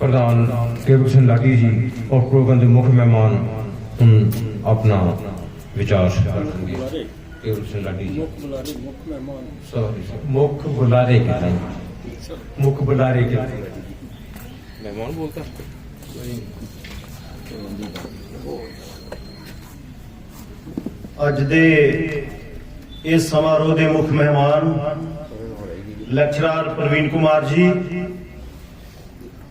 प्रधान केवल सिंह लाठी जी और प्रोग्राम के मुख्य मेहमान अपना विचार रखेंगे। केवल सिंह लाठी जी मुख्य बुलारे के मुख्य बुलारे के मेहमान बोलता अज दे इस समारोह के मुख्य मेहमान lecturer Praveen Kumar ji,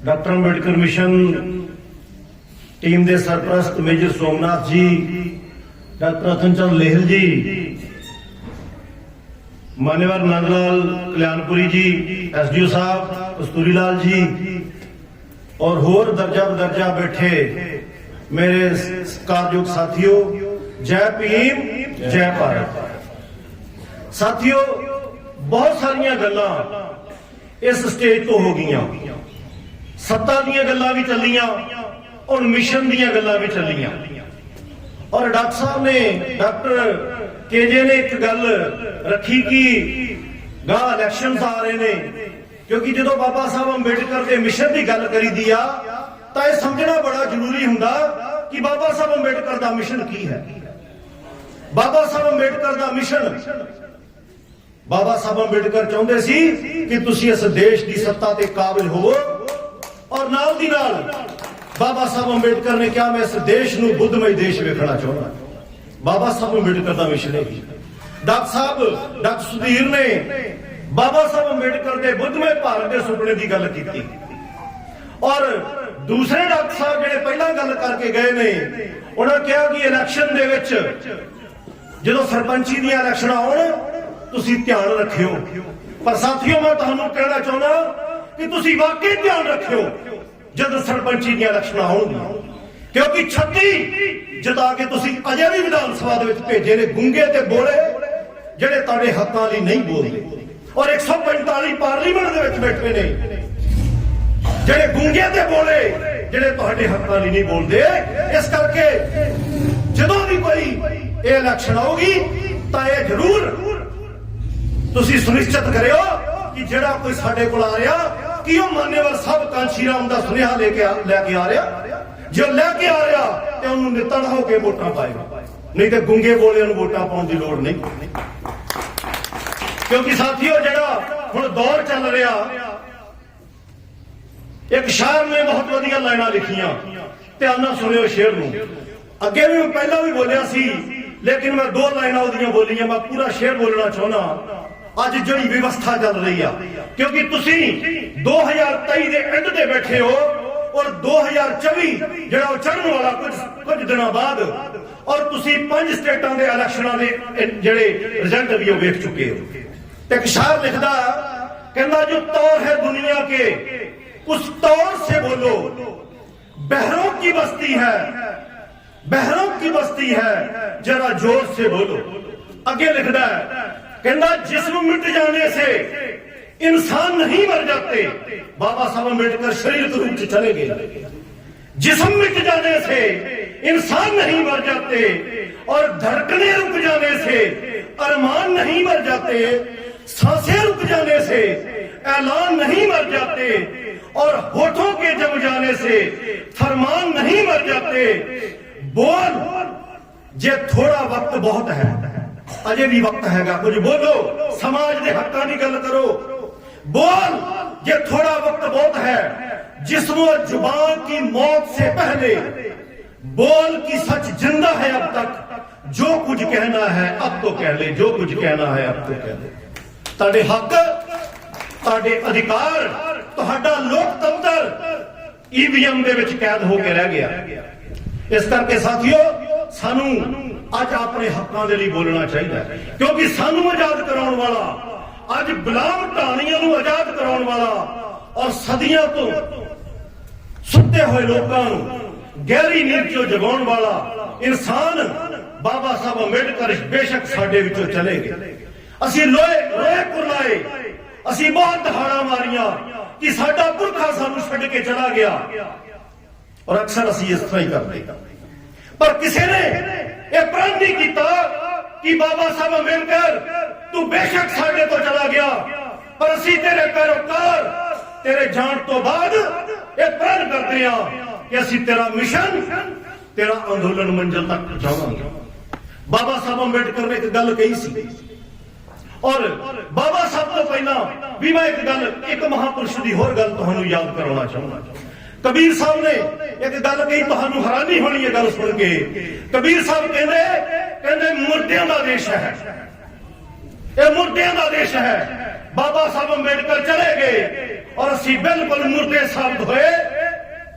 doctor Ambedkar mission team के सरप्रस्त मेजर सोमनाथ जी, डॉक्टर रतन चंद लेहल जी, मान्यवर नंदलाल कल्याणपुरी जी, SDO साहब कस्तूरी लाल जी और होर दर्जा बदर्जा बैठे मेरे सत्कारयोग साथियों, जय भीम जय भारत। साथियों, बहुत सारिया गल्लां इस स्टेज तो हो गईयां, सत्ता दीयां गल्लां भी चलियां और मिशन दीयां गल्लां भी चलियां। और डॉक्टर साहब ने, डॉक्टर केजे ने एक गल रखी कि गां इलैक्शन आ रहे ने, क्योंकि जो बाबा साहब अंबेडकर के मिशन की गल करी दी आ तो यह समझना बड़ा जरूरी हुंदा कि बाबा साहब अंबेडकर का मिशन की है। बाबा साहब अंबेडकर का मिशन, बाबा साहब अंबेडकर चाहते सी कि तुसी इस देश की सत्ता ते काबिल हो, और नाल दी नाल बाबा साहब अंबेडकर ने कहा मैं इस देश नूं बुद्धमय देश वेखना चाहता। बाबा साहब अंबेडकर का मिशन है। डॉक्टर साहब, डॉक्टर सुधीर ने बाबा साहब अंबेडकर के बुद्धमय भारत के सुपने की गल की, और दूसरे डॉक्टर साहब जिहड़े पहला गल करके गए ने, उन्होंने कहा कि इलैक्शन दे विच जो सरपंची दी इलैक्शन आउण तुसी ध्यान रखियो। पर साथियों, मैं तुहानूं कहना चाहुंदा कि तुसी वाकई ध्यान रखियो जब सरपंची दी इलैक्शन आउणगीਆਂ, क्योंकि 36 जिता के तुसी अजे भी विधान सभा दे विच भेजे ने गुंगे ते बोले जिहड़े तुहाडे हक्कां लई नहीं बोलदे, और 145 पार्लीमेंट दे विच बैठे ने जिहड़े गुंगे ते बोले जिहड़े तुहाडे हक्कां लई नहीं बोलदे। इस करके जदों भी कोई ਇਹ ਇਲੈਕਸ਼ਨ ਆਊਗੀ ਤਾਂ ਇਹ ਜ਼ਰੂਰ ਤੁਸੀਂ ਸੁਨਿਸ਼ਚਿਤ ਕਰਿਓ ਕਿ ਜਿਹੜਾ ਕੋਈ ਸਾਡੇ ਕੋਲ ਆ ਰਿਹਾ ਕਿ ਉਹ ਮਾਨਯਵਰ ਸਾਹਿਬ ਕਾਂਸ਼ੀ ਰਾਮ ਦਾ ਸੁਨੇਹਾ ਲੈ ਕੇ ਆ ਰਿਹਾ, ਜੋ ਲੈ ਕੇ ਆ ਰਿਹਾ ਤੇ ਉਹਨੂੰ ਨਿਤਣ ਹੋ ਕੇ ਵੋਟਾਂ ਪਾਏਗਾ, ਨਹੀਂ ਤੇ ਗੁੰਗੇ ਬੋਲਿਆਂ ਨੂੰ ਵੋਟਾਂ ਪਾਉਣ ਦੀ ਲੋੜ ਨਹੀਂ। ਕਿਉਂਕਿ ਸਾਥੀਓ, ਜਿਹੜਾ ਹੁਣ ਦੌਰ ਚੱਲ ਰਿਹਾ, ਇੱਕ ਸ਼ਾਇਰ ਨੇ ਬਹੁਤ ਵਧੀਆ ਲਾਈਨਾਂ ਲਿਖੀਆਂ, ਧਿਆਨ ਨਾਲ ਸੁਣਿਓ ਸ਼ੇਰ ਨੂੰ। ਅੱਗੇ ਵੀ ਮੈਂ ਪਹਿਲਾਂ ਵੀ ਬੋਲਿਆ ਸੀ, लेकिन मैं 2 लाइना ਉਹਦੀਆਂ ਬੋਲੀਆਂ, मैं पूरा शेर बोलना चाहना। ਅੱਜ ਜਿਹੜੀ ਵਿਵਸਥਾ ਚੱਲ ਰਹੀ ਆ, ਕਿਉਂਕਿ ਤੁਸੀਂ 2023 ਦੇ ਐਂਡ ਤੇ ਬੈਠੇ ਹੋ ਔਰ 2024 ਜਿਹੜਾ ਉਹ ਚੜ੍ਹਨ ਵਾਲਾ ਕੁਝ ਦਿਨਾਂ ਬਾਅਦ, ਔਰ ਤੁਸੀਂ 5 ਸਟੇਟਾਂ ਦੇ ਇਲੈਕਸ਼ਨਾਂ ਦੇ ਜਿਹੜੇ ਰਿਜ਼ਲਟ ਵੀ ਉਹ ਵੇਖ ਚੁੱਕੇ ਹੋ। ਤੇ ਇੱਕ ਸ਼ਾਇਰ ਲਿਖਦਾ, ਕਹਿੰਦਾ ਜੋ ਤੌਰ ਹੈ ਦੁਨੀਆ के उस तौर से बोलो, बहरों की बस्ती है, बहरों की बस्ती है, जरा जोर से बोलो। आगे लिखता है, कहना जिस्म मिट जाने से इंसान नहीं मर जाते। बाबा साहब अंबेडकर शरीर रूप से चले गए। जिस्म मिट जाने से इंसान नहीं मर जाते, और धड़कने रुक जाने से अरमान नहीं मर जाते, सांसें रुक जाने से ऐलान नहीं मर जाते, और होठों के जम जाने से फरमान नहीं मर जाते। बोल जे थोड़ा वक्त बहुत है, अजे भी वक्त हैगा, कुछ बोलो, समाज के हकों की गल करो। बोल जे थोड़ा वक्त बहुत है, जिस्म और जुबान की मौत से पहले बोल की सच जिंदा है अब तक, जो कुछ कहना है अब तो कह ले, जो कुछ कहना है अब तो कह ले। तुहाडे हक, तुहाडे अधिकार, तुहाडा लोकतंत्र EVM दे विच कैद होके रह गया। इस करके साथियों, सानू अज अपने हकों के लिए बोलना चाहिए, क्योंकि सानू आजाद कराने वाला, अज गुलाम ढाणियां नू आजाद कराने वाला और सदियों तो सुते हुए लोगों नू गहरी नींद चों जगाउण वाला इंसान बाबा साहब अंबेडकर बेशक साडे विचों चले गए। असीं रोए कुरलाए, असीं बहुत दहाड़ा मारिया कि साडा पुरखा सानू छड्ड के चला गया, और अक्सर असीं इस तरह ही करते। पर किसी ने यह प्रण नहीं किया कि बाबा साहब अंबेडकर तू बेशक साडे तो चला गया, पर असीं तेरे पैरोकार तेरे जान तो बाद यह प्रण करते हैं कि असीं तेरा मिशन तेरा अंदोलन मंजिल तक पहुंचावांगे। बाबा साहब अंबेडकर ने एक गल कही सी और बाबा साहब तो पहला भी मैं एक महापुरुष की होर गल तुहानू याद करवाना चाहूंगा। कबीर साहब ने एक गल कही, तुहानू हैरानी होनी है गल सुन के। कबीर साहब कहते मुर्दियां दा देश है, ये मुर्दियां दा देश है। बाबा साहब अंबेडकर चले गए और असी बिल्कुल मुर्दे साबित होए।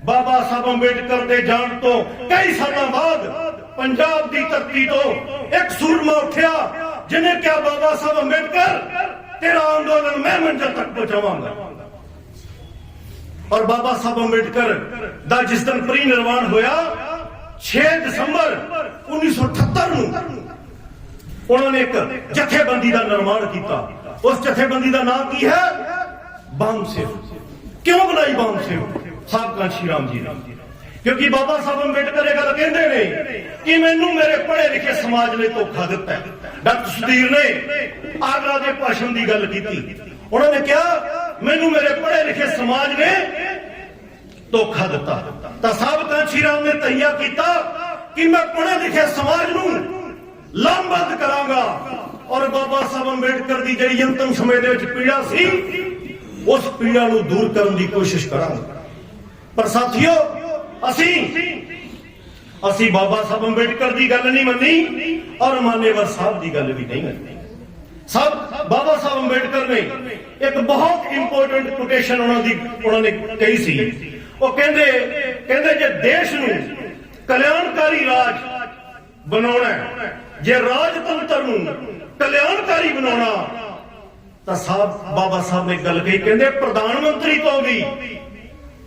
बाबा साहब अंबेडकर के जान तो कई साल बाद पंजाब की धरती तो एक सूरमा उठा जिन्हें क्या बाबा साहब अंबेडकर तेरा आंदोलन मैं मंजिल तक पहुंचावांगा। और बाबा साहब अंबेडकर दा जिस दिन परिनिर्वाण होया 6 दिसंबर 1978 उन्होंने एक जथेबंदी का निर्माण किया। उस जथेबंदी का नाम की है बाम सेव। क्यों बनाई बाम सेव? साहब कांशी राम जी ने, क्योंकि बाबा साहब अंबेडकर ये गल कहते हैं कि मैनू मेरे पढ़े लिखे समाज ने धोखा दिता है। डॉक्टर सुधीर ने आगरा के भाषण की गल की, उन्होंने कहा मैनू मेरे पढ़े लिखे समाज ने धोखा दिता। तो साहब कांशी राम ने तैया किया कि मैं पढ़े लिखे समाज नू लामबंद करांगा और बाबा साहब अंबेडकर की जी अंतिम समय पीड़ा सी उस पीड़ा नू दूर करने की कोशिश करांगा। पर साथियों असी बाबा साहब अंबेडकर की गल नहीं मनी और मान्यवर साहब की गल भी नहीं मनी। साहब बाबा साहब अंबेडकर ने एक बहुत इंपोर्टेंट कोटेशन उन्होंने कही सी। वो कहते जे देश नू कल्याणकारी राज बनाना है, जे राजतंत्र नू कल्याणकारी बनाना तो साहब बाबा साहब ने गल कही, कहते प्रधानमंत्री तो भी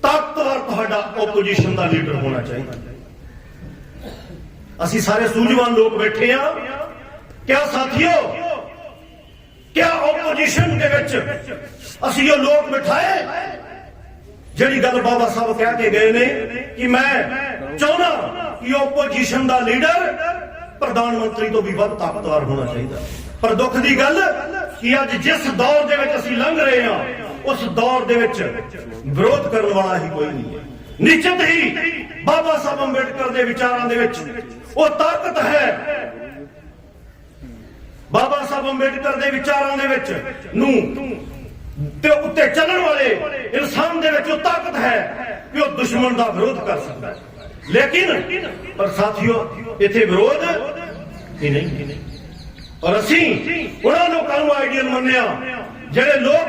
ताकतवर तुहाडा ओपोजिशन का लीडर होना चाहिए। असी सारे सूझवान लोग बैठे हैं। क्या साथियों, क्या ओपोजिशन के विच असी ये लोग बिठाए जिहड़ी गल बाबा साहब कह के गए ने कि मैं चाहना कि ओपोजिशन का लीडर प्रधानमंत्री तो भी वध ताकतवर होना चाहिए। पर दुख की गल कि अज जिस दौर दे विच असी लंघ रहे हैं उस दौर दे विच विरोध करने वाला ही कोई नहीं है। निश्चित ही बाबा साहब अंबेडकर के विचारों दे विच वो ताकत है। बाबा साहब अंबेडकर के विचारों दे विच नूं ते उत्ते चलण वाले इंसान दे विच वो ताकत है कि वो दुश्मन का विरोध कर सकता है। लेकिन पर साथियों इत्थे विरोध ही नहीं। और असी उन्हां लोकां नूं आइडियल मन्निया जिहड़े लोग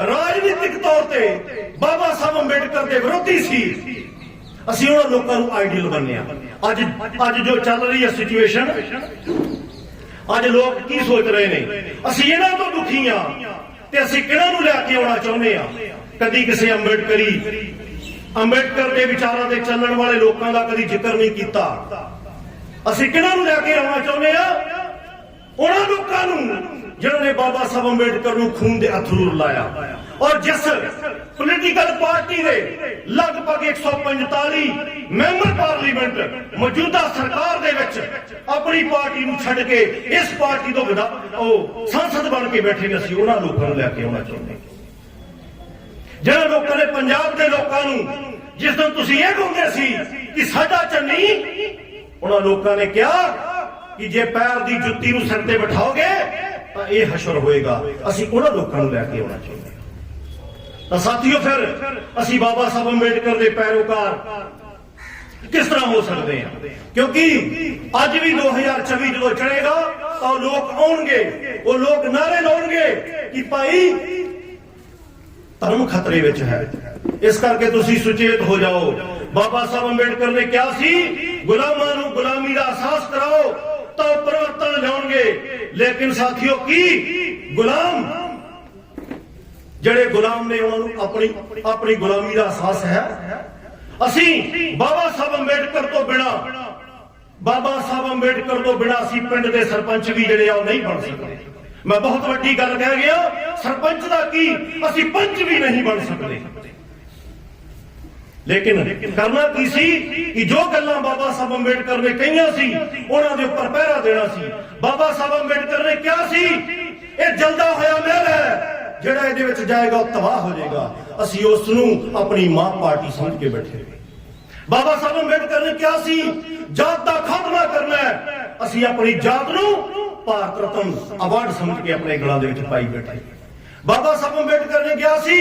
राजनीतिक तौर पे बाबा साहब अंबेडकर के विरोधी सी। असी उन्हां लोकां नूं आइडियल मन्निया। अज जो चल रही है सिचुएशन, अज लोग की सोच रहे हैं, असी इन्हां तो दुखी हां ते असी किहनां नूं लिया के आउणा चाहुंदे हां। कदी किसी अंबेडकर के विचारों से चलण वाले लोगों का कभी जिक्र नहीं किया। असी किहनां नूं लिया के आउणा चाहुंदे हां? उन्हां लोकां नूं जिन्होंने बाबा साहब अंबेडकर नूं खून दे अथरू लाया और जिस पोलिटिकल पार्टी दे लगभग 145 मैंबर पार्लीमेंट मौजूदा सरकार दे विच अपनी पार्टी नूं छड्ड के इस पार्टी तो सांसद बन के बैठे ने, असीं उन्हां लोकां नूं लैके आउणा चाहुंदे। जिन्हां लोकां ने पंजाब दे लोकां नूं जिस दिन तुसीं इह कहंदे सी कि साडा चन्नी, उन्हां लोकां ने कहा कि जे पैर दी जुत्ती नूं सिर ते बिठाओगे तो यह हशर होएगा। असीं उन्हां लोकां नूं लैके आउणा चाहुंदे। तो साथियों फिर असीं बाबा साहब अंबेडकर के पैरोकार किस तरह हो सकते हैं? क्योंकि अज भी 2024 जो चढ़ेगा तो लोग आउणगे, वो लोग नारे लाउणगे कि भाई धर्म खतरे विच है। इस करके तुसीं सुचेत हो जाओ। बाबा साहब अंबेडकर ने क्या सी, गुलामां नूं गुलामी दा एहसास कराओ तो परिवर्तन लाउणगे। लेकिन साथियों की गुलाम जड़े गुलाम ने उन्होंने अपनी गुलामी का एहसास है। असी बाबा साहब अंबेडकर तो बिना असी पिंड के सरपंच भी जड़े नहीं बन सकते। मैं बहुत वड्डी गल कह गया, सरपंच का की असी पंच भी नहीं बन सकते। लेकिन करना की सी कि जो गल्लां बाबा साहब अंबेडकर ने कहियां सी उन्हां दे उपर पहरा देना सी। बाबा साहब अंबेडकर ने क्या सी, ये जलदा होया महल है ਜਿਹੜਾ ਇਹਦੇ ਵਿੱਚ ਜਾਏਗਾ ਉਹ ਤਬਾਹ ਹੋ ਜਾਏਗਾ। ਅਸੀਂ ਉਸ ਨੂੰ ਆਪਣੀ ਮਾਂ ਪਾਰਟੀ ਸਮਝ ਕੇ ਬੈਠੇ। ਬਾਬਾ ਸਾਹਿਬ ਅੰਬੇਡਕਰ ਨੇ ਕਿਹਾ ਸੀ ਜਾਤ ਦਾ ਖਾਤਮਾ ਕਰਨਾ ਹੈ, ਅਸੀਂ ਆਪਣੀ ਜਾਤ ਨੂੰ ਭਾਰਤ ਰਤਨ ਅਵਾਰਡ ਸਮਝ ਕੇ ਆਪਣੇ ਗਲਾਂ ਦੇ ਵਿੱਚ ਪਾਈ ਬੈਠੇ। ਬਾਬਾ ਸਾਹਿਬ ਅੰਬੇਡਕਰ ਨੇ ਕਿਹਾ ਸੀ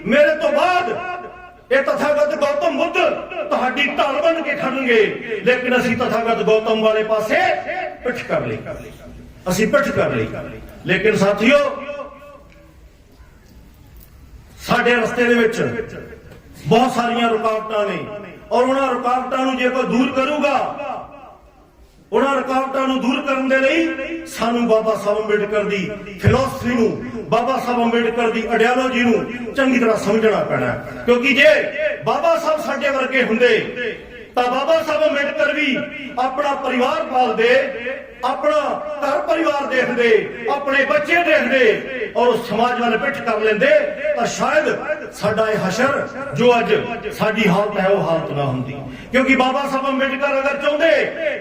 ਮੇਰੇ ਤੋਂ ਬਾਅਦ ਇਹ ਤਥਾਗਤ ਗੌਤਮ ਬੁੱਧ ਤੁਹਾਡੀ ਢਾਲ ਬਣ ਕੇ ਖੜਨਗੇ, ਲੇਕਿਨ ਅਸੀਂ ਤਥਾਗਤ ਗੌਤਮ ਵਾਲੇ ਪਾਸੇ ਪਿੱਠ ਕਰ ਲਈ, ਅਸੀਂ ਪਿੱਠ ਕਰ ਲਈ। ਲੇਕਿਨ ਸਾਥੀਓ ਸਾਡੇ ਰਸਤੇ ਦੇ ਵਿੱਚ ਬਹੁਤ ਸਾਰੀਆਂ ਰੁਕਾਵਟਾਂ ਨੇ, ਔਰ ਉਹਨਾਂ ਰੁਕਾਵਟਾਂ ਨੂੰ ਜੇ ਕੋਈ ਦੂਰ ਕਰੂਗਾ, ਉਹਨਾਂ ਰੁਕਾਵਟਾਂ ਨੂੰ ਦੂਰ ਕਰਨ ਦੇ ਲਈ ਸਾਨੂੰ ਬਾਬਾ ਸਾਹਿਬ ਅੰਬੇਡਕਰ ਦੀ ਫਿਲਾਸਫੀ ਨੂੰ, ਬਾਬਾ ਸਾਹਿਬ ਅੰਬੇਡਕਰ ਦੀ ਆਈਡੀਓਲੋਜੀ ਨੂੰ ਚੰਗੀ ਤਰ੍ਹਾਂ ਸਮਝਣਾ ਪੈਣਾ। ਕਿਉਂਕਿ ਜੇ ਬਾਬਾ ਸਾਹਿਬ ਸਾਡੇ ਵਰਗੇ ਹੁੰਦੇ ਤਾਂ ਬਾਬਾ ਸਾਹਿਬ ਅੰਬੇਡਕਰ ਵੀ ਆਪਣਾ ਪਰਿਵਾਰ ਪਾਲਦੇ, ਆਪਣਾ ਘਰ ਪਰਿਵਾਰ ਦੇਖਦੇ, ਆਪਣੇ ਬੱਚੇ ਦੇਖਦੇ ਔਰ ਸਮਾਜ ਵੱਲ ਪਿੱਠ ਕਰ ਲੈਂਦੇ, ਤਾਂ ਸ਼ਾਇਦ ਸਾਡਾ ਇਹ ਹਸ਼ਰ ਜੋ ਅੱਜ ਸਾਡੀ ਹਾਲਤ ਹੈ ਉਹ ਹਾਲਤ ਨਾ ਹੁੰਦੀ। ਕਿਉਂਕਿ ਬਾਬਾ ਸਾਹਿਬ ਅੰਬੇਡਕਰ ਅਗਰ ਚਾਹੁੰਦੇ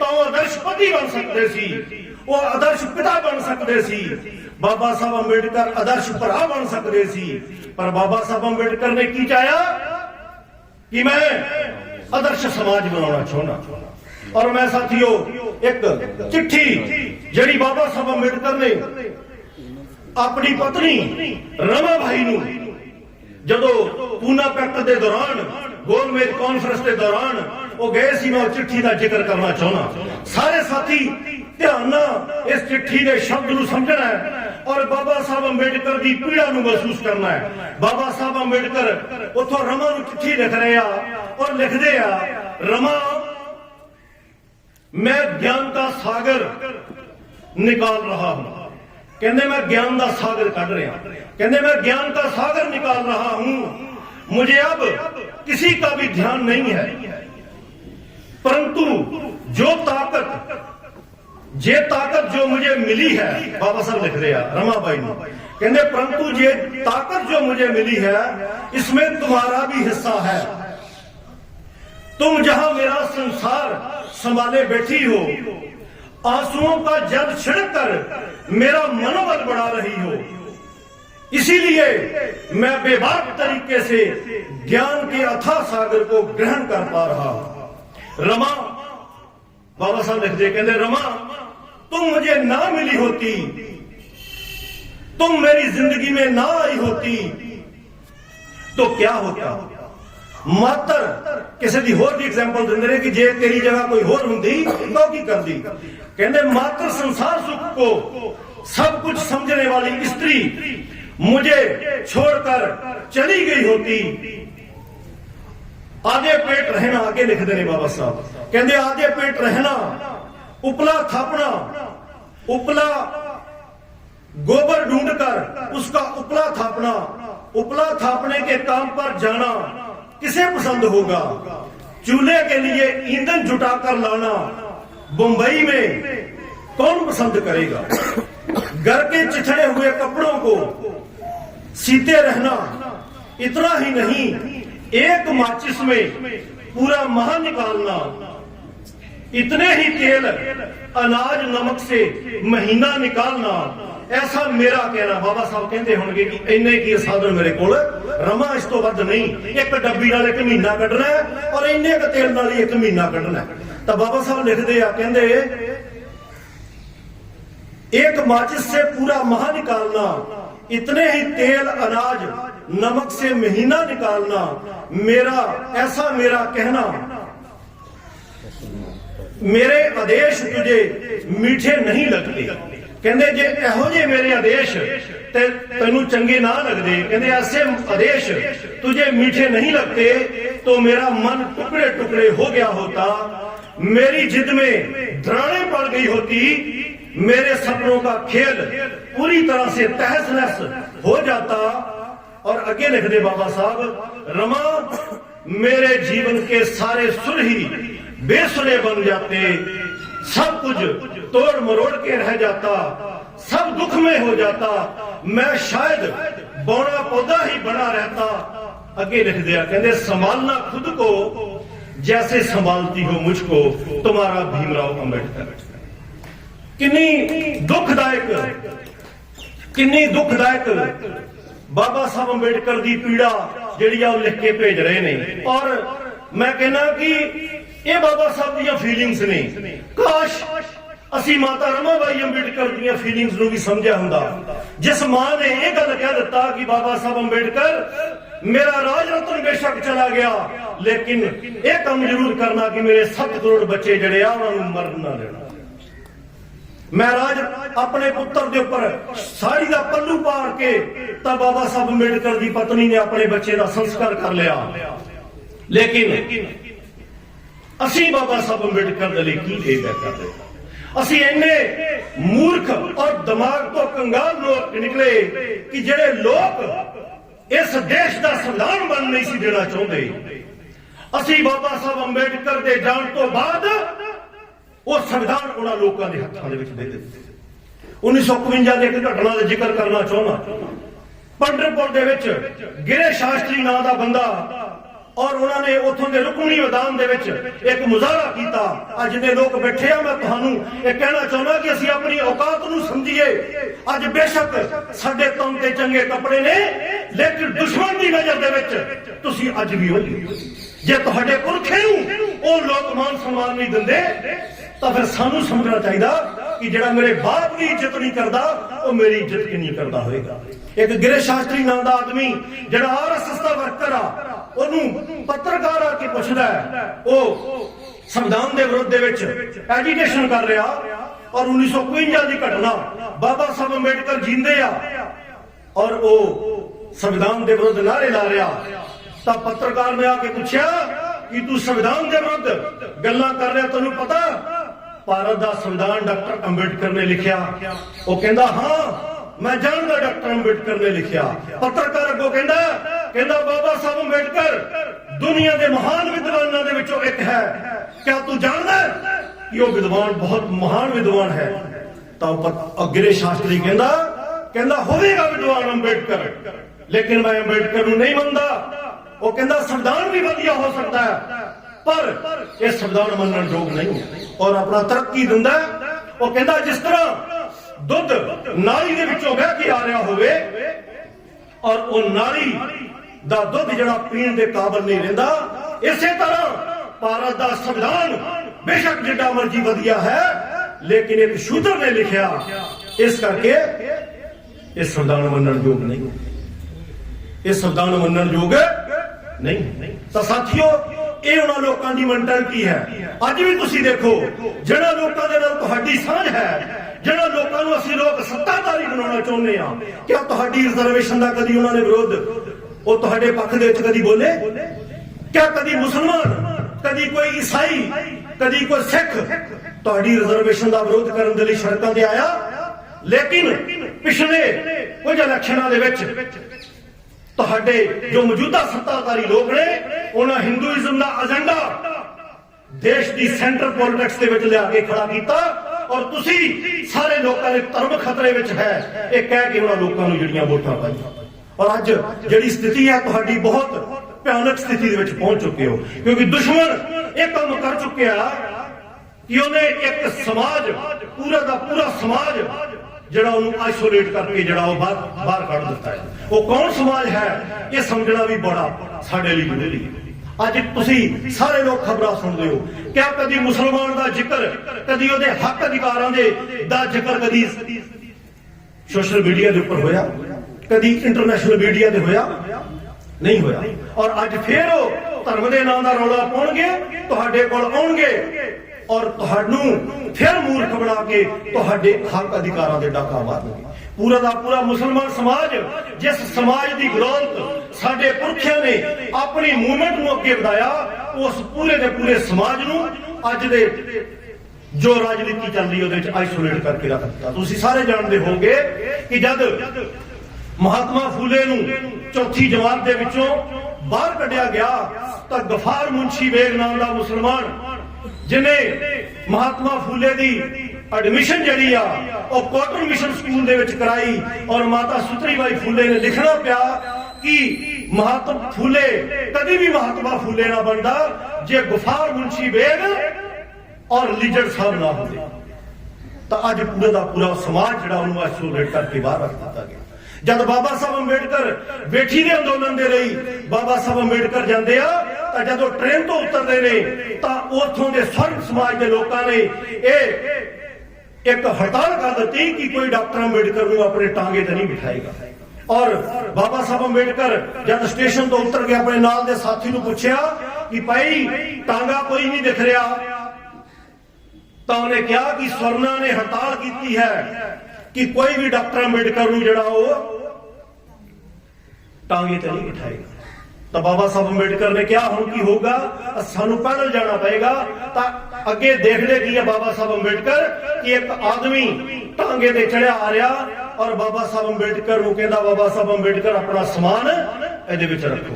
ਤਾਂ ਉਹ ਆਦਰਸ਼ ਪਤੀ ਬਣ ਸਕਦੇ ਸੀ, ਉਹ ਆਦਰਸ਼ ਪਿਤਾ ਬਣ ਸਕਦੇ ਸੀ, ਬਾਬਾ ਸਾਹਿਬ ਅੰਬੇਡਕਰ ਆਦਰਸ਼ ਭਰਾ ਬਣ ਸਕਦੇ ਸੀ। ਪਰ ਬਾਬਾ ਸਾਹਿਬ ਅੰਬੇਡਕਰ ਨੇ ਕੀ ਚਾਹਿਆ ਕਿ ਮੈਂ ਆਦਰਸ਼ ਸਮਾਜ ਬਣਾਉਣਾ ਚਾਹੁੰਦਾ। ਔਰ ਮੈਂ ਸਾਥੀਓ ਇੱਕ ਚਿੱਠੀ ਜਿਹੜੀ ਬਾਬਾ ਸਾਹਿਬ ਅੰਬੇਡਕਰ ਨੇ ਆਪਣੀ ਪਤਨੀ ਰਮਾ ਭਾਈ ਨੂੰ ਜਦੋਂ ਪੂਨਾ ਪੈਕਟ ਦੇ ਦੌਰਾਨ, ਗੋਲਮੇਜ ਕਾਨਫਰੰਸ ਦੇ ਦੌਰਾਨ ਉਹ ਗਏ ਸੀ, ਮੈਂ ਉਹ ਚਿੱਠੀ ਦਾ ਜ਼ਿਕਰ ਕਰਨਾ ਚਾਹੁੰਦਾ। ਸਾਰੇ ਸਾਥੀ ਧਿਆਨ ਨਾਲ ਇਸ ਚਿੱਠੀ ਦੇ ਸ਼ਬਦ ਨੂੰ ਸਮਝਣਾ ਹੈ ਔਰ ਬਾਬਾ ਸਾਹਿਬ ਅੰਬੇਡਕਰ ਦੀ ਪੀੜਾ ਨੂੰ ਮਹਿਸੂਸ ਕਰਨਾ ਹੈ। ਬਾਬਾ ਸਾਹਿਬ ਅੰਬੇਡਕਰ ਉੱਥੋਂ ਰਮਾ ਨੂੰ ਚਿੱਠੀ ਲਿਖ ਰਹੇ ਆ ਔਰ ਲਿਖਦੇ ਆ, रमा मैं ज्ञान का सागर निकाल रहा हूं। कहने मैं ज्ञान का सागर काट रहा, कहने मैं ज्ञान का सागर निकाल रहा हूं, मुझे अब किसी का भी ध्यान नहीं है, परंतु जो ताकत जो मुझे मिली है, बाबा साहब लिख रहे हैं रमाबाई ने, कहने परंतु ये ताकत जो मुझे मिली है इसमें तुम्हारा भी हिस्सा है। तुम जहां मेरा संसार संभाले बैठी हो, आंसुओं का जल छिड़क कर मेरा मनोबल बढ़ा रही हो, इसीलिए मैं बेबाक तरीके से ज्ञान के अथाह सागर को ग्रहण कर पा रहा हूं। रमा, बाबा साहब लिखते कहते रमा तुम मुझे ना मिली होती, तुम मेरी जिंदगी में ना आई होती तो क्या होता। मात्र किसी दी होर दी एग्जांपल दिंदे ने कि जे तेरी जगह कोई होर हुंदी तो की करदी। कहंदे मात्र संसार सुख को सब कुछ समझने वाली स्त्री मुझे छोड़कर चली गई होती। आधे पेट रहना, आगे लिखते ने बाबा साहब, कहंदे आधे पेट रहना, उपला थापना, उपला गोबर ढूंढकर उसका उपला थापना, उपला थापने के काम पर जाना किसे पसंद होगा। चूल्हे के लिए ईंधन जुटाकर लाना मुंबई में कौन पसंद करेगा। घर के चिथड़े हुए कपड़ों को सीते रहना, इतना ही नहीं एक माचिस में पूरा माह निकालना, इतने ही तेल अनाज नमक से महीना निकालना, ऐसा मेरा कहना। बाबा साहब कहते होंगे कि इन्ने की साधन मेरे को रमा इस तो वध नहीं, एक डब्बी नाल एक महीना कढ़ना है और इन्ने का तेल नाल एक महीना कढ़ना है। तो बाबा साहब लिखते आ कहते एक माचिस से पूरा माह निकालना, इतने ही तेल अनाज नमक से महीना निकालना, मेरा ऐसा मेरा कहना, मेरे आदेश तुझे मीठे नहीं लगते। कहते जे एहो जे मेरे आदेश तेनू चंगे ना लगते, कहते ऐसे आदेश तुझे मीठे नहीं लगते तो मेरा मन टुकड़े टुकड़े हो गया होता, मेरी जिद में दरारें पड़ गई होती, मेरे सपनों का खेल पूरी तरह से तहस नहस हो जाता। और आगे लिख दे बाबा साहब, रमा मेरे जीवन के सारे सुर ही बेसुरे बन जाते, सब कुछ तोड़ मरोड़ के रह जाता, सब दुख में हो जाता, मैं शायद बौना पौधा ही बना रहता। आगे लिख दिया कहते संभालना खुद को जैसे संभालती हो मुझको तुम्हारा भीमराव अंबेडकर। कितनी दुखदायक बाबा साहब अंबेडकर की पीड़ा जिहड़ी आ लिख के भेज रहे ने। और मैं कहना कि ये बाबा साहब दी फीलिंग्स ने। काश असी माता रमाबाई अंबेडकर दी फीलिंग्स नूं भी समझिया हुंदा। जिस मां ने यह गल कह दिता कि बाबा साहब अंबेडकर मेरा राज रतन बेशक चला गया, लेकिन यह काम जरूर करना कि मेरे 7 करोड़ बच्चे जड़े आ उन्होंने मर ना देना। मैं राज अपने पुत्र के उपर साड़ी का पल्लू पार के तब बाबा साहब अंबेडकर की पत्नी ने अपने बच्चे का संस्कार कर लिया। लेकिन असी बाबा साहब अंबेडकर के लिए की बेगा कर रहे? असी इन्ने मूर्ख और दिमाग तो कंगाल लोग निकले कि जेड़े लोग इस देश का संविधान बन नहीं सी देना चाहते, असी बाबा साहब अंबेडकर के जान तो बाद वो संविधान उन्होंने लोगों के हाथों में दे दिते। 1951 की एक घटना का जिक्र करना चाहना। पंढरपुर दे विच गिरे शास्त्री नाम का बंदा और उन्होंने उथों के रुकमणी मैदान दे विच एक मुजाहरा किया। अज जिन्ने लोग बैठे हैं, मैं तुहानू ये कहना चाहना कि असी अपनी औकात नूं समझिए। अज बेशक साडे तन ते चंगे कपड़े ने, लेकिन दुश्मन की नजर दे विच तुसीं अज भी हो। जे तुहाडे पुरखे नूं वो लोग मान सम्मान नहीं दिंदे तो फिर सानू समझना चाहिए कि जेड़ा मेरे बाप की इज्जत नहीं करता वो मेरी इज्जत की नहीं करता होगा। एक गिरे शास्त्री नाम का आदमी जेड़ा RSS का वर्कर आ, ओनू पत्रकार आके पुछदा है, वो संविधान के विरोध एजीटेशन कर रहा। और 1951 की घटना, बाबा साहब अंबेडकर जींदे आ और वो संविधान के विरोध नारे ला रहा। तब पत्रकार ने आके पूछा कि तू संविधान के विरुद्ध गल्लां कर रहा, तेनू पता भारत का संविधान डॉक्टर अंबेडकर ने लिखिया? वो कहंदा हाँ मैं जानदा डॉक्टर अंबेडकर ने लिखिया। पत्रकार अगों कहंदा बाबा साहब अंबेडकर दुनिया के महान विद्वानों के विचों एक है, क्या तू जानदा कि वो विद्वान बहुत महान विद्वान है? तो गिरे शास्त्री कहंदा होवेगा विद्वान अंबेडकर, लेकिन मैं अंबेडकर नूं नहीं मनदा। वो कहंदा संविधान भी वधिया हो सकता है पर यह संविधान मनण योग नहीं और अपना तरक्की दिंदा। वो कहंदा जिस तरह दुध नाली दे विचों बह के आ रहा होवे और वो नाली दा दुध जिहड़ा पीण दे काबिल नहीं रहिंदा, इसे तरह भारत दा संविधान बेशक जिड्डा मर्जी वधिया है, लेकिन एक शूद्र ने लिखिया, इस करके इस संविधान मनण योग नहीं, इस संविधान मनण योग नहीं। तो साथियों ਇਹ ਉਹਨਾਂ ਲੋਕਾਂ ਦੀ ਮੈਂਟੈਲਿਟੀ ਹੈ। ਅੱਜ ਵੀ ਤੁਸੀਂ ਦੇਖੋ ਜਿਹੜਾ ਲੋਕਾਂ ਦੇ ਨਾਲ ਤੁਹਾਡੀ ਸਾਂਝ ਹੈ, ਜਿਹੜਾ ਲੋਕਾਂ ਨੂੰ ਅਸੀਂ ਲੋਕ ਸੱਤਾਧਾਰੀ ਬਣਾਉਣਾ ਚਾਹੁੰਦੇ ਆ, ਕਿ ਤੁਹਾਡੀ ਰਿਜ਼ਰਵੇਸ਼ਨ ਦਾ ਕਦੀ ਉਹਨਾਂ ਨੇ ਵਿਰੋਧ ਉਹ ਤੁਹਾਡੇ ਪੱਖ ਦੇ ਵਿੱਚ ਕਦੀ ਬੋਲੇ? ਕਿਆ ਕਦੀ ਮੁਸਲਮਾਨ, ਕਦੀ ਕੋਈ ਈਸਾਈ, ਕਦੀ ਕੋਈ ਸਿੱਖ ਤੁਹਾਡੀ ਰਿਜ਼ਰਵੇਸ਼ਨ ਦਾ ਵਿਰੋਧ ਕਰਨ ਦੇ ਲਈ ਸੜਕਾਂ ਤੇ ਆਇਆ? ਲੇਕਿਨ ਪਿਛਲੇ ਕੁਝ ਇਲੈਕਸ਼ਨਾਂ ਦੇ ਵਿੱਚ ਤੁਹਾਡੇ जो मौजूदा सत्ताधारी लोग ने उन्होंने हिंदुइज्म का एजेंडा देश की सेंटर पॉलिटिक्स के लिया के खड़ा किया और तुसी सारे लोगों ने धर्म खतरे में है ये कह के उन्होंने लोगों को जिहड़ियां वोटां पाई। और अज जिहड़ी स्थिति है तुहाडी बहुत भयानक स्थिति दे विच पहुंच चुके हो, क्योंकि दुश्मन एक काम कर चुके कि उन्हें एक समाज पूरा का पूरा समाज जड़ा आइसोलेट करके जड़ा बाहर कढ़ दिता है। वो कौन समाज है ये समझना भी बड़ा साडे लई जरूरी है। अज तुसी सारे लोग खबरां सुनदे हो, क्या कदी मुसलमान का जिक्र, कदी उहदे हक अधिकारां दा जिक्र कदी सोशल मीडिया के उपर होया, कदी इंटरनेशनल मीडिया ते होया? नहीं होया। और अज फिर वो धर्म के नाम का रौला पाउणगे, तुहाडे कोल आउणगे और तुहानू फिर मूर्ख बना के तुहाडे हक अधिकारां दे डाका मारनगे। पूरा का पूरा मुसलमान समाज, जिस समाज की गलौत साडे पुरखियां ने अपनी मूवमेंट नूं अगे वधाया, उस पूरे के पूरे समाज नूं अज दे जो राजनीति चल रही है आइसोलेट करके रख दिता। तुसीं सारे जानते होगे कि जब महात्मा फूले नूं चौथी जमात दे विचों बाहर कढ़िया गया तो गफार मुंशी बेग नाम का मुसलमान जिन्हें महात्मा फूले की एडमिशन जड़ी आ और कॉटन मिशन स्कूल दे विच कराई और माता सुतरीबाई फूले ने लिखना पिया कि महात्मा फूले कभी भी महात्मा फूले ना बनता जे गफार मुंशी बेग और लीजड़ साहब ना होते। तो अज पूरे का पूरा समाज जिहड़ा उन्होंने आइसोलेट करके बाहर रख दिता गया। जब बाबा साहब अंबेडकर बेटी के अंदोलन के लिए बाबा साहब अंबेडकर जाते आ तो जो ट्रेन तो उतरते हैं तो उतों के सर्व समाज के लोगों ने एक हड़ताल कर दी कि कोई डॉक्टर अंबेडकर को अपने टांगे ते नहीं बिठाएगा। और बाबा साहब अंबेडकर जब स्टेशन तो उतर के अपने नाल दे साथी को पूछा कि भाई टांगा कोई नहीं दिख रहा, तो उन्हें कहा कि स्वर्णा ने हड़ताल की है कि कोई भी डॉक्टर अंबेडकर को जड़ा वो टांगे ते नहीं बिठाएगा। तो बाबा साहब अंबेडकर ने क्या हम की होगा, सानू पैदल जाना पड़ेगा। तो अगे देख ले कि बाबा साहब अंबेडकर कि एक आदमी टांगे ते चढ़िया आ रहा और बाबा साहब अंबेडकर को कहता बाबा साहब अंबेडकर अपना समान ਇਹਦੇ ਵਿੱਚ ਰੱਖੋ,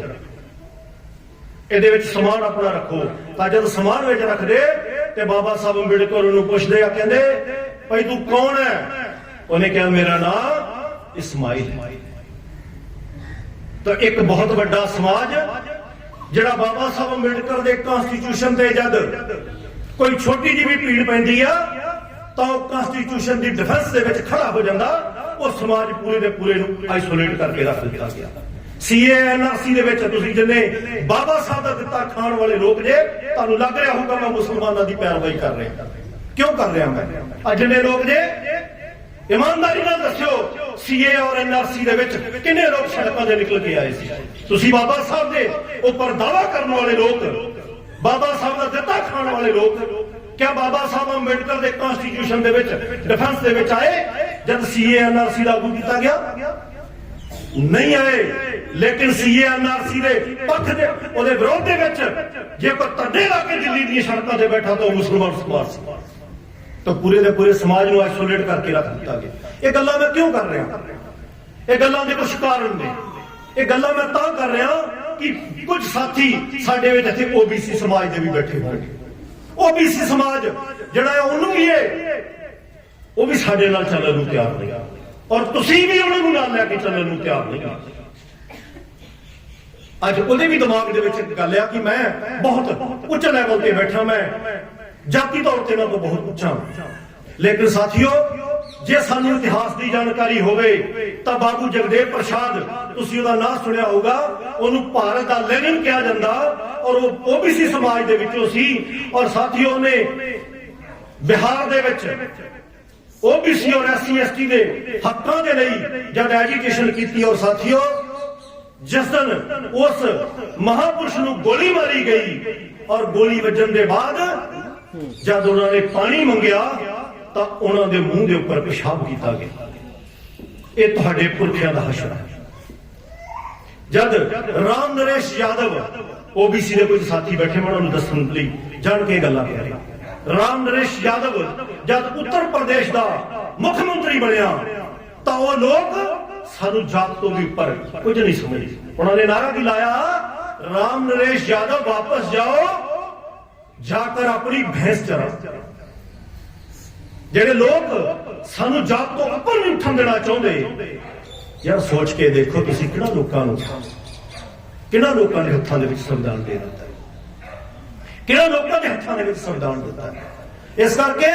ਇਹਦੇ ਵਿੱਚ ਸਮਾਨ ਆਪਣਾ ਰੱਖੋ। ਤਾਂ ਜਦ ਸਮਾਨ ਵਿੱਚ ਰੱਖਦੇ ਤੇ ਬਾਬਾ ਸਾਹਿਬ ਅੰਬੇਡਕਰ ਉਹਨੂੰ ਪੁੱਛਦੇ ਆ, ਕਹਿੰਦੇ ਭਾਈ ਤੂੰ ਕੌਣ ਹੈ? ਉਹਨੇ ਕਿਹਾ ਮੇਰਾ ਨਾਮ ਇਸਮਾਈਲ ਹੈ। ਤਾਂ ਇੱਕ ਬਹੁਤ ਵੱਡਾ ਸਮਾਜ ਜਿਹੜਾ ਬਾਬਾ ਸਾਹਿਬ ਅੰਬੇਡਕਰ ਦੇ ਕਨਸਟੀਟਿਊਸ਼ਨ ਤੇ ਜਦ ਕੋਈ ਛੋਟੀ ਜਿਹੀ ਵੀ ਭੀੜ ਪੈਂਦੀ ਆ ਤਾਂ ਉਹ ਕਨਸਟੀਟਿਊਸ਼ਨ ਦੀ ਡਿਫੈਂਸ ਦੇ ਵਿੱਚ ਖੜਾ ਹੋ ਜਾਂਦਾ। ਉਹ ਸਮਾਜ ਪੂਰੇ ਦੇ ਪੂਰੇ ਨੂੰ ਆਈਸੋਲੇਟ ਕਰਕੇ ਰੱਖ ਦਿੱਤਾ ਗਿਆ। ਸੀਏ ਐਨਆਰਸੀ ਦੇ ਵਿੱਚ ਤੁਸੀਂ ਜਿੰਨੇ ਬਾਬਾ ਸਾਹਿਬ ਦਾ ਦਿੱਤਾ ਖਾਣ ਵਾਲੇ ਲੋਕ ਜੇ ਤੁਹਾਨੂੰ ਲੱਗ ਰਿਹਾ ਹੋਊਗਾ ਮੈਂ ਮੁਸਲਮਾਨਾਂ ਦੀ ਪੈਰਵਾਈ ਕਰ ਰਿਹਾ। ਕਿਉਂ ਕਰ ਰਿਹਾ ਮੈਂ? ਆ ਜਿੰਨੇ ਲੋਕ ਜੇ ईमानदारी ਨਾਲ ਦੱਸਿਓ ਸੀਏ ਔਰ ਐਨਆਰਸੀ ਦੇ ਵਿੱਚ ਕਿੰਨੇ ਲੋਕ ਸੜਕਾਂ ਤੇ ਨਿਕਲ ਕੇ ਆਏ ਸੀ? ਤੁਸੀਂ ਬਾਬਾ ਸਾਹਿਬ ਦੇ ਉੱਪਰ ਦਾਅਵਾ ਕਰਨ ਵਾਲੇ ਲੋਕ, ਬਾਬਾ ਸਾਹਿਬ ਦਾ ਦਿੱਤਾ ਖਾਣ ਵਾਲੇ ਲੋਕ, क्या बाबा साहब अंबेडकर के कॉन्स्टिट्यूशन के डिफेंस के आए जब सीए एनआरसी लागू किया गया? नहीं आए। लेकिन सीए एनआरसी के पक्ष के विरोध के जे कोई धरने ला के दिल्ली दी सड़कों से बैठा तो मुसलमान समाज तो पूरे के पूरे समाज को आइसोलेट करके रख दिता गया। ये गल्लां मैं क्यों कर रहा? ये गल्लां दे कुछ कारण ने। ये गल्लां मैं तां कर रहा कि कुछ साथी साडे विच इत्थे ओबीसी समाज के भी बैठे होणगे। ओबीसी समाज जिहड़ा है उन्होंने भी है वो भी साडे नाल चलण नूं तैयार नहीं और तुसीं भी उन्हां नूं नाल लैके चलण नूं तैयार नहीं। अज उहदे भी दिमाग दे विच गल आ कि मैं बहुत उच्च लैवल ते बैठा, मैं जाति तौर ते इन्हां तों बहुत उच्चा। लेकिन साथियों जे सानू इतिहास की जानकारी होवे तां बाबू जगदेव प्रसाद तुसीं उहदा नाम सुनिया होगा, उहनूं भारत दा लेनिन कहा जांदा और वो ओबीसी समाज दे विचों सी। और साथियों ने बिहार दे विच ओबीसी और एससी एसटी दे हक्कां दे लई जद एजुकेशन कीती और साथियों जिस दिन उस महापुरुष नूं गोली मारी गई और गोली वजन दे बाद जद उन्होंने पानी मंगिया तो उन्होंने मुंह के उपर पेशाब किया गया। ये तुहाडे पुरखियां दा हशर है। जद राम नरेश यादव ओबीसी के कुछ साथी बैठे मैं उन्होंने दसन लई जान के गल्लां कह रहा। राम नरेश यादव जब उत्तर प्रदेश का मुख्यमंत्री बनया तो वो लोग सानू जात तो भी उपर कुछ नहीं समझे। उन्होंने नारा की लाया, राम नरेश यादव वापस जाओ, जाकर अपनी भैंस चराओ। ਜਿਹੜੇ ਲੋਕ ਸਾਨੂੰ ਜਾਤ ਤੋਂ ਉੱਪਰ ਨਹੀਂ ਉੱਠਣ ਦੇਣਾ ਚਾਹੁੰਦੇ, ਯਾਰ ਸੋਚ ਕੇ ਦੇਖੋ ਤੁਸੀਂ ਕਿਹੜਾ ਲੋਕਾਂ ਦੇ ਹੱਥਾਂ ਦੇ ਵਿੱਚ ਸੰਵਿਧਾਨ ਦੇ ਦਿੱਤਾ ਹੈ, ਕਿਹੜਾ ਲੋਕਾਂ ਦੇ ਹੱਥਾਂ ਦੇ ਵਿੱਚ ਸੰਵਿਧਾਨ ਦਿੱਤਾ ਹੈ। ਇਸ ਕਰਕੇ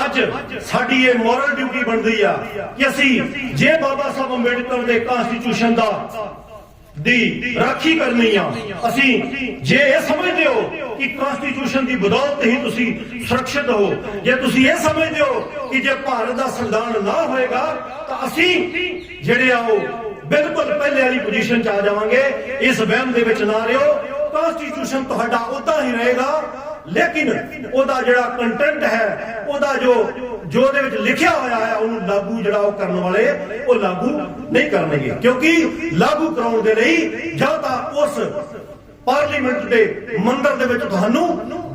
ਅੱਜ ਸਾਡੀ ਇਹ ਮੋਰਲ ਡਿਊਟੀ ਬਣਦੀ ਆ ਕਿ ਅਸੀਂ ਜੇ ਬਾਬਾ ਸਾਹਿਬ ਅੰਬੇਡਕਰ ਦੇ ਕਨਸਟੀਟਿਊਸ਼ਨ ਦਾ ਦੀ ਰਾਖੀ ਕਰਨੀ ਆ, ਅਸੀਂ ਜੇ ਇਹ ਸਮਝਦੇ ਹੋ ਕਿ ਕਨਸਟੀਟਿਊਸ਼ਨ ਦੀ ਬਦੌਲਤ ਹੀ ਤੁਸੀਂ ਸੁਰੱਖਿਅਤ ਹੋ, ਜੇ ਤੁਸੀਂ ਇਹ ਸਮਝਦੇ ਹੋ ਕਿ ਜੇ ਭਾਰਤ ਦਾ ਸੰਵਿਧਾਨ ਨਾ ਹੋਏਗਾ ਤਾਂ ਅਸੀਂ ਜਿਹੜੇ ਆ ਉਹ ਬਿਲਕੁਲ ਪਹਿਲੇ ਵਾਲੀ ਪੋਜੀਸ਼ਨ 'ਚ ਆ ਜਾਵਾਂਗੇ, ਇਸ ਵਹਿਮ ਦੇ ਵਿੱਚ ਨਾ ਰਹੋ। ਕਨਸਟੀਟਿਊਸ਼ਨ ਤੁਹਾਡਾ ਉਦਾਂ ਹੀ ਰਹੇਗਾ, लेकिन ਉਹਦਾ ਜਿਹੜਾ ਕੰਟੈਂਟ ਹੈ, ਉਹਦਾ ਜੋ ਉਹਦੇ ਵਿੱਚ ਲਿਖਿਆ ਹੋਇਆ ਹੈ ਉਹਨੂੰ ਲਾਗੂ ਜਿਹੜਾ ਉਹ ਕਰਨ ਵਾਲੇ ਉਹ ਲਾਗੂ ਨਹੀਂ ਕਰਨਗੇ। ਕਿਉਂਕਿ ਲਾਗੂ ਕਰਾਉਣ ਦੇ ਲਈ ਜਾਂ ਤਾਂ ਉਸ ਪਾਰਲੀਮੈਂਟ ਦੇ ਮੰਦਰ ਦੇ ਵਿੱਚ ਤੁਹਾਨੂੰ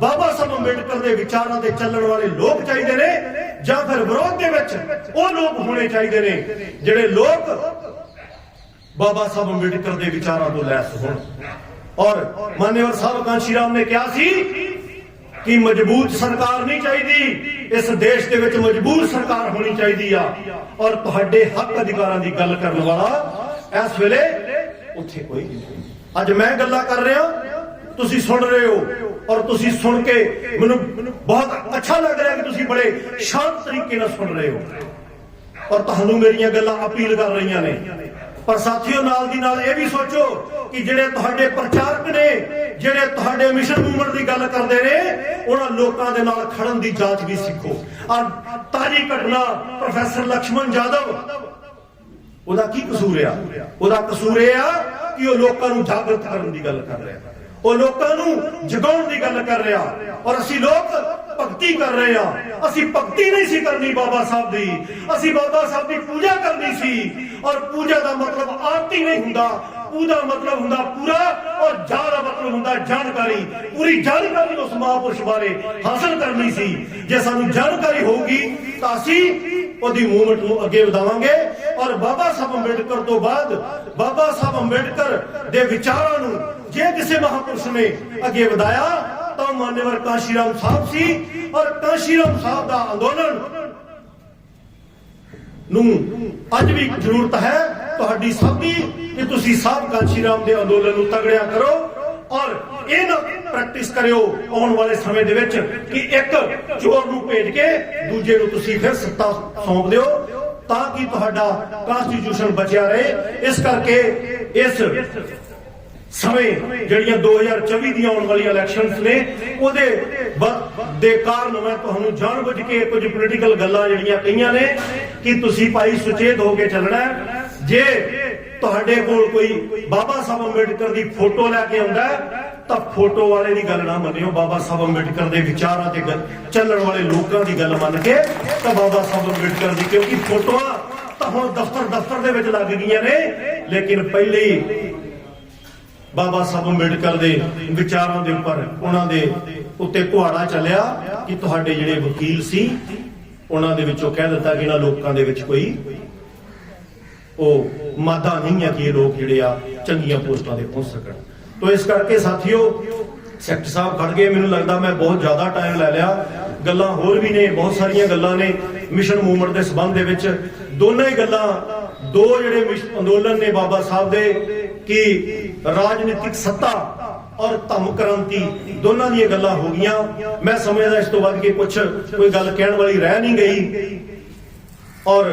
ਬਾਬਾ ਸਾਹਿਬ ਅੰਬੇਡਕਰ ਦੇ ਵਿਚਾਰਾਂ ਤੇ ਚੱਲਣ ਵਾਲੇ ਲੋਕ ਚਾਹੀਦੇ ਨੇ, ਜਾਂ ਫਿਰ ਵਿਰੋਧ ਦੇ ਵਿੱਚ ਉਹ ਲੋਕ ਹੋਣੇ ਚਾਹੀਦੇ ਨੇ ਜਿਹੜੇ ਲੋਕ ਬਾਬਾ ਸਾਹਿਬ ਅੰਬੇਡਕਰ ਦੇ ਵਿਚਾਰਾਂ ਤੋਂ ਲੈਸ ਹੋਣ। और मान्यवर साहब कांशी राम ने कहा सी कि मजबूत सरकार नहीं चाहिए, इस देश के विच मजबूत सरकार होनी चाहिए। और तुहाडे हक अधिकारां दी गल करन वाला इस वेले उत्थे कोई नहीं। अज मैं गल्लां कर रहा, तुसी सुन रहे हो और तुसी सुन के मैनूं बहुत अच्छा लग रहा है कि तुसी बड़े शांत तरीके नाल सुन रहे हो। ਔਰ ਤੁਹਾਨੂੰ ਮੇਰੀਆਂ ਗੱਲਾਂ ਅਪੀਲ ਕਰ ਰਹੀਆਂ ਨੇ। ਪਰ ਸਾਥੀਓ ਨਾਲ ਦੀ ਨਾਲ ਇਹ ਵੀ ਸੋਚੋ ਕਿ ਜਿਹੜੇ ਤੁਹਾਡੇ ਪ੍ਰਚਾਰਕ ਨੇ, ਜਿਹੜੇ ਤੁਹਾਡੇ ਮਿਸ਼ਨ ਮੂਵਮੈਂਟ ਦੀ ਗੱਲ ਕਰਦੇ ਨੇ, ਉਹਨਾਂ ਲੋਕਾਂ ਦੇ ਨਾਲ ਖੜਨ ਦੀ ਜਾਂਚ ਵੀ ਸਿੱਖੋ। ਔਰ ਤਾਜੀ ਘਟਨਾ ਪ੍ਰੋਫੈਸਰ ਲక్ష్మణ ਜਾਦਵ, ਉਹਦਾ ਕੀ ਕਸੂਰ ਆ? ਉਹਦਾ ਕਸੂਰ ਇਹ ਆ ਕਿ ਉਹ ਲੋਕਾਂ ਨੂੰ ਜਾਗਰਤ ਕਰਨ ਦੀ ਗੱਲ ਕਰ ਰਿਹਾ, ਉਹ ਲੋਕਾਂ ਨੂੰ ਜਗਾਉਣ ਦੀ ਗੱਲ ਕਰ ਰਿਹਾ। ਔਰ ਅਸੀਂ ਲੋਕ ਭਗਤੀ ਕਰ ਰਹੇ ਆ। ਅਸੀਂ ਭਗਤੀ ਨਹੀਂ ਸੀ ਕਰਨੀ ਬਾਬਾ ਸਾਹਿਬ ਦੀ, ਅਸੀਂ ਬਾਬਾ ਸਾਹਿਬ ਦੀ ਪੂਜਾ ਕਰਨੀ ਸੀ। ਔਰ ਪੂਜਾ ਦਾ ਮਤਲਬ ਆਰਤੀ ਨਹੀਂ ਹੁੰਦਾ, ਪੂਜਾ ਮਤਲਬ ਹੁੰਦਾ ਪੂਰਾ, ਔਰ ਜਾ ਦਾ ਮਤਲਬ ਹੁੰਦਾ ਜਾਣਕਾਰੀ। ਪੂਰੀ ਜਾਣਕਾਰੀ ਉਸ ਮਹਾਂਪੁਰਸ਼ ਬਾਰੇ ਹਾਸਲ ਕਰਨੀ ਸੀ। ਜੇ ਸਾਨੂੰ ਜਾਣਕਾਰੀ ਹੋਊਗੀ ਤਾਂ ਅਸੀਂ ਉਹਦੀ ਮੂਵਮੈਂਟ ਨੂੰ ਅੱਗੇ ਵਧਾਵਾਂਗੇ। ਔਰ ਬਾਬਾ ਸਾਹਿਬ ਅੰਬੇਡਕਰ ਤੋਂ ਬਾਅਦ ਬਾਬਾ ਸਾਹਿਬ ਅੰਬੇਡਕਰ ਦੇ ਵਿਚਾਰਾਂ ਨੂੰ ਜੇ ਕਿਸੇ ਮਹਾਂਪੁਰਸ਼ ਨੇ ਅੱਗੇ ਵਧਾਇਆ ਤਾਂ ਮਾਨਯਵਰ ਕਾਂਸ਼ੀ ਰਾਮ ਸਾਹਿਬ ਸੀ। ਔਰ ਕਾਂਸ਼ੀ ਰਾਮ ਸਾਹਿਬ ਦਾ ਅੰਦੋਲਨ ਨੂੰ ਅੱਜ ਵੀ ਜ਼ਰੂਰਤ ਹੈ ਤੁਹਾਡੀ ਸਭ ਦੀ ਕਿ ਤੁਸੀਂ ਸਾਹਿਬ ਕਾਂਸ਼ੀ ਰਾਮ ਦੇ ਅੰਦੋਲਨ ਨੂੰ ਤਗੜਿਆ ਕਰੋ। ਔਰ ਇਹ ਨਾ ਪ੍ਰੈਕਟਿਸ ਕਰਿਓ ਆਉਣ ਵਾਲੇ ਸਮੇਂ ਦੇ ਵਿੱਚ ਕਿ ਇੱਕ ਚੋਰ ਨੂੰ ਭੇਜ ਕੇ ਦੂਜੇ ਨੂੰ ਤੁਸੀਂ ਫਿਰ ਸੱਤਾ ਸੌਂਪ ਦਿਓ ਤਾਂ ਕਿ ਤੁਹਾਡਾ ਕਨਸਟੀਟਿਊਸ਼ਨ ਬਚਿਆ ਰਹੇ। ਇਸ ਕਰਕੇ ਇਸ ਸਮੇਂ ਜਿਹੜੀਆਂ 2024 ਦੀਆਂ ਆਉਣ ਵਾਲੀਆਂ ਇਲੈਕਸ਼ਨਸ ਨੇ ਉਹਦੇ ਦੇ ਕਾਰਨ ਮੈਂ ਤੁਹਾਨੂੰ ਜਾਣਬੁੱਝ ਕੇ ਕੁਝ ਪੋਲੀਟੀਕਲ ਗੱਲਾਂ ਜਿਹੜੀਆਂ ਕਹੀਆਂ ਨੇ ਕਿ ਤੁਸੀਂ ਭਾਈ ਸੁਚੇਤ ਹੋ ਕੇ ਚੱਲਣਾ। ਜੇ ਤੁਹਾਡੇ ਕੋਲ ਕੋਈ ਬਾਬਾ ਸਾਹਿਬ ਅੰਬੇਡਕਰ ਦੀ ਫੋਟੋ ਲੈ ਕੇ ਆਉਂਦਾ ਤਾਂ ਫੋਟੋ ਵਾਲੇ ਦੀ ਗੱਲ ਨਾ ਮੰਨਿਓ, ਬਾਬਾ ਸਾਹਿਬ ਅੰਬੇਡਕਰ ਦੇ ਵਿਚਾਰਾਂ ਤੇ ਚੱਲਣ ਵਾਲੇ ਲੋਕਾਂ ਦੀ ਗੱਲ ਮੰਨ ਕੇ ਤਾਂ ਬਾਬਾ ਸਾਹਿਬ ਅੰਬੇਡਕਰ ਦੀ, ਕਿਉਂਕਿ ਫੋਟੋਆਂ ਤਾਂ ਹੁਣ ਦਫ਼ਤਰ ਦੇ ਵਿੱਚ ਲੱਗ ਗਈਆਂ ਨੇ, ਲੇਕਿਨ ਪਹਿਲੇ ਹੀ ਬਾਬਾ ਸਾਹਿਬ ਅੰਬੇਡਕਰ ਦੇ ਵਿਚਾਰਾਂ ਦੇ ਉੱਪਰ ਉਹਨਾਂ ਦੇ ਉੱਤੇ ਕੁਹਾੜਾ ਚੱਲਿਆ ਕਿ ਤੁਹਾਡੇ ਜਿਹੜੇ ਵਕੀਲ ਸੀ ਉਹਨਾਂ ਦੇ ਵਿੱਚੋਂ ਕਹਿ ਦਿੱਤਾ ਕਿ ਇਹਨਾਂ ਲੋਕਾਂ ਦੇ ਵਿੱਚ ਕੋਈ ਉਹ ਮਾਦਾ ਨਹੀਂ ਹੈ ਕਿ ਇਹ ਲੋਕ ਜਿਹੜੇ ਆ ਚੰਗੀਆਂ ਪੋਸਟਾਂ ਤੇ ਪਹੁੰਚ ਸਕਣ। ਤੋ ਇਸ ਕਰਕੇ ਸਾਥੀਓ ਸੈਕਟਰ ਸਾਹਿਬ ਖੜ ਗਏ। ਮੈਨੂੰ ਲੱਗਦਾ ਮੈਂ ਬਹੁਤ ਜ਼ਿਆਦਾ ਟਾਈਮ ਲੈ ਲਿਆ। ਗੱਲਾਂ ਹੋਰ ਵੀ ਨੇ, ਬਹੁਤ ਸਾਰੀਆਂ ਗੱਲਾਂ ਨੇ ਮਿਸ਼ਨ ਮੂਵਮੈਂਟ ਦੇ ਸੰਬੰਧ ਦੇ ਵਿੱਚ। ਦੋਨਾਂ ਹੀ ਗੱਲਾਂ, ਦੋ ਜਿਹੜੇ ਅੰਦੋਲਨ ਨੇ ਬਾਬਾ ਸਾਹਿਬ ਦੇ ਕਿ ਰਾਜਨੀਤਿਕ ਸੱਤਾ ਔਰ ਧੰਮ ਕ੍ਰਾਂਤੀ, ਦੋਨਾਂ ਦੀਆਂ ਗੱਲਾਂ ਹੋ ਗਈਆਂ। ਮੈਂ ਸਮਝਦਾ ਇਸ ਤੋਂ ਵੱਧ ਕੇ ਕੁਝ ਕੋਈ ਗੱਲ ਕਹਿਣ ਵਾਲੀ ਰਹਿ ਨਹੀਂ ਗਈ। ਔਰ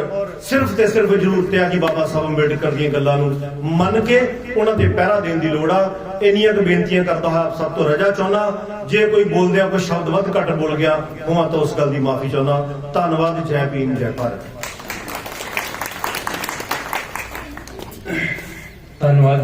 ਸਿਰਫ ਤੇ ਸਿਰਫ ਜ਼ਰੂਰਤ ਹੈ ਕਿ ਬਾਬਾ ਸਾਹਿਬ ਅੰਬੇਡਕਰ ਦੀਆਂ ਗੱਲਾਂ ਨੂੰ ਮੰਨ ਕੇ ਉਹਨਾਂ ਤੇ ਪਹਿਰਾ ਦੇਣ ਦੀ ਲੋੜ ਆ। ਇੰਨੀਆਂ ਕੁ ਬੇਨਤੀਆਂ ਕਰਦਾ ਹੋਇਆ ਆਪ ਸਭ ਤੋਂ ਰਜਾ ਚਾਹੁੰਦਾ। ਜੇ ਕੋਈ ਬੋਲਦਿਆਂ ਕੋਈ ਸ਼ਬਦ ਵੱਧ ਘੱਟ ਬੋਲ ਗਿਆ ਹੋਵਾਂ ਤਾਂ ਉਸ ਗੱਲ ਦੀ ਮਾਫੀ ਚਾਹੁੰਦਾ। ਧੰਨਵਾਦ। ਜੈ ਭੀਮ, ਜੈ ਭਾਰਤ। ਧੰਨਵਾਦ।